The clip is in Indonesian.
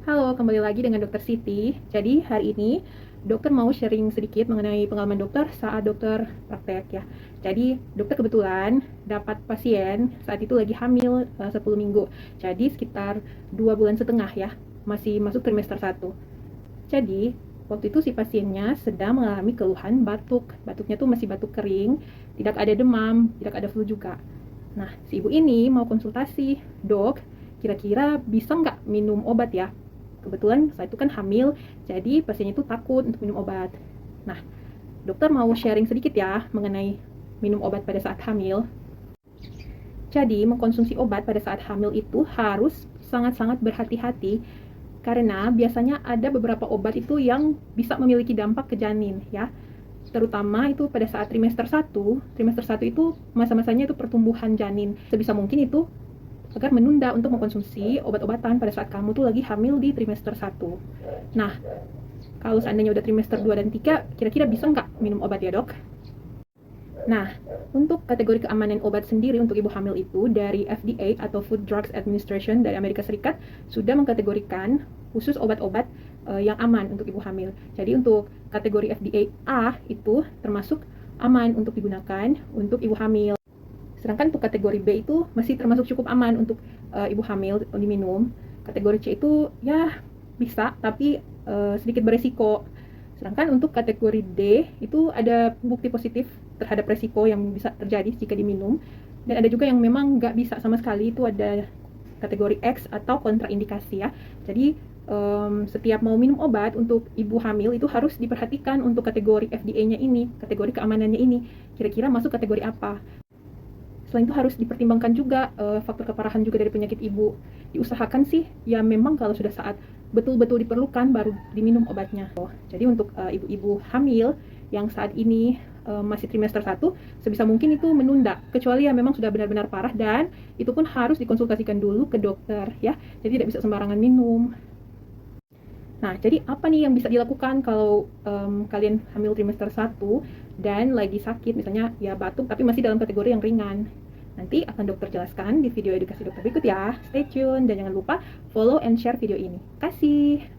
Halo, kembali lagi dengan Dokter Siti. Jadi hari ini dokter mau sharing sedikit mengenai pengalaman dokter saat dokter praktek ya. Jadi dokter kebetulan dapat pasien saat itu lagi hamil 10 minggu. Jadi sekitar 2,5 bulan ya, masih masuk trimester 1. Jadi waktu itu si pasiennya sedang mengalami keluhan batuk. Batuknya tuh masih batuk kering, tidak ada demam, tidak ada flu juga. Nah, si ibu ini mau konsultasi, dok, kira-kira bisa nggak minum obat ya? Kebetulan saat itu kan hamil, jadi pasiennya itu takut untuk minum obat. Nah, dokter mau sharing sedikit ya mengenai minum obat pada saat hamil. Jadi, mengkonsumsi obat pada saat hamil itu harus sangat-sangat berhati-hati karena biasanya ada beberapa obat itu yang bisa memiliki dampak ke janin ya. Terutama itu pada saat trimester satu itu masa-masanya itu pertumbuhan janin. Sebisa mungkin itu agar menunda untuk mengkonsumsi obat-obatan pada saat kamu tuh lagi hamil di trimester 1. Nah, kalau seandainya udah trimester 2 dan 3, kira-kira bisa nggak minum obat ya dok? Nah, untuk kategori keamanan obat sendiri untuk ibu hamil itu dari FDA atau Food Drugs Administration dari Amerika Serikat sudah mengkategorikan khusus obat-obat yang aman untuk ibu hamil. Jadi untuk kategori FDA A itu termasuk aman untuk digunakan untuk ibu hamil. Sedangkan untuk kategori B itu masih termasuk cukup aman untuk ibu hamil diminum. Kategori C itu ya bisa tapi sedikit beresiko. Sedangkan untuk kategori D itu ada bukti positif terhadap resiko yang bisa terjadi jika diminum. Dan ada juga yang memang nggak bisa sama sekali, itu ada kategori X atau kontraindikasi ya. Jadi setiap mau minum obat untuk ibu hamil itu harus diperhatikan untuk kategori FDA-nya ini, kategori keamanannya ini. Kira-kira masuk kategori apa? Selain itu harus dipertimbangkan juga faktor keparahan juga dari penyakit ibu. Diusahakan sih ya memang kalau sudah saat betul-betul diperlukan baru diminum obatnya. Jadi untuk ibu-ibu hamil yang saat ini masih trimester 1, sebisa mungkin itu menunda, kecuali ya memang sudah benar-benar parah, dan itu pun harus dikonsultasikan dulu ke dokter ya. Jadi tidak bisa sembarangan minum. Nah, jadi apa nih yang bisa dilakukan kalau kalian hamil trimester 1 dan lagi sakit, misalnya ya batuk tapi masih dalam kategori yang ringan. Nanti akan dokter jelaskan di video edukasi dokter berikut ya. Stay tune dan jangan lupa follow and share video ini. Kasih.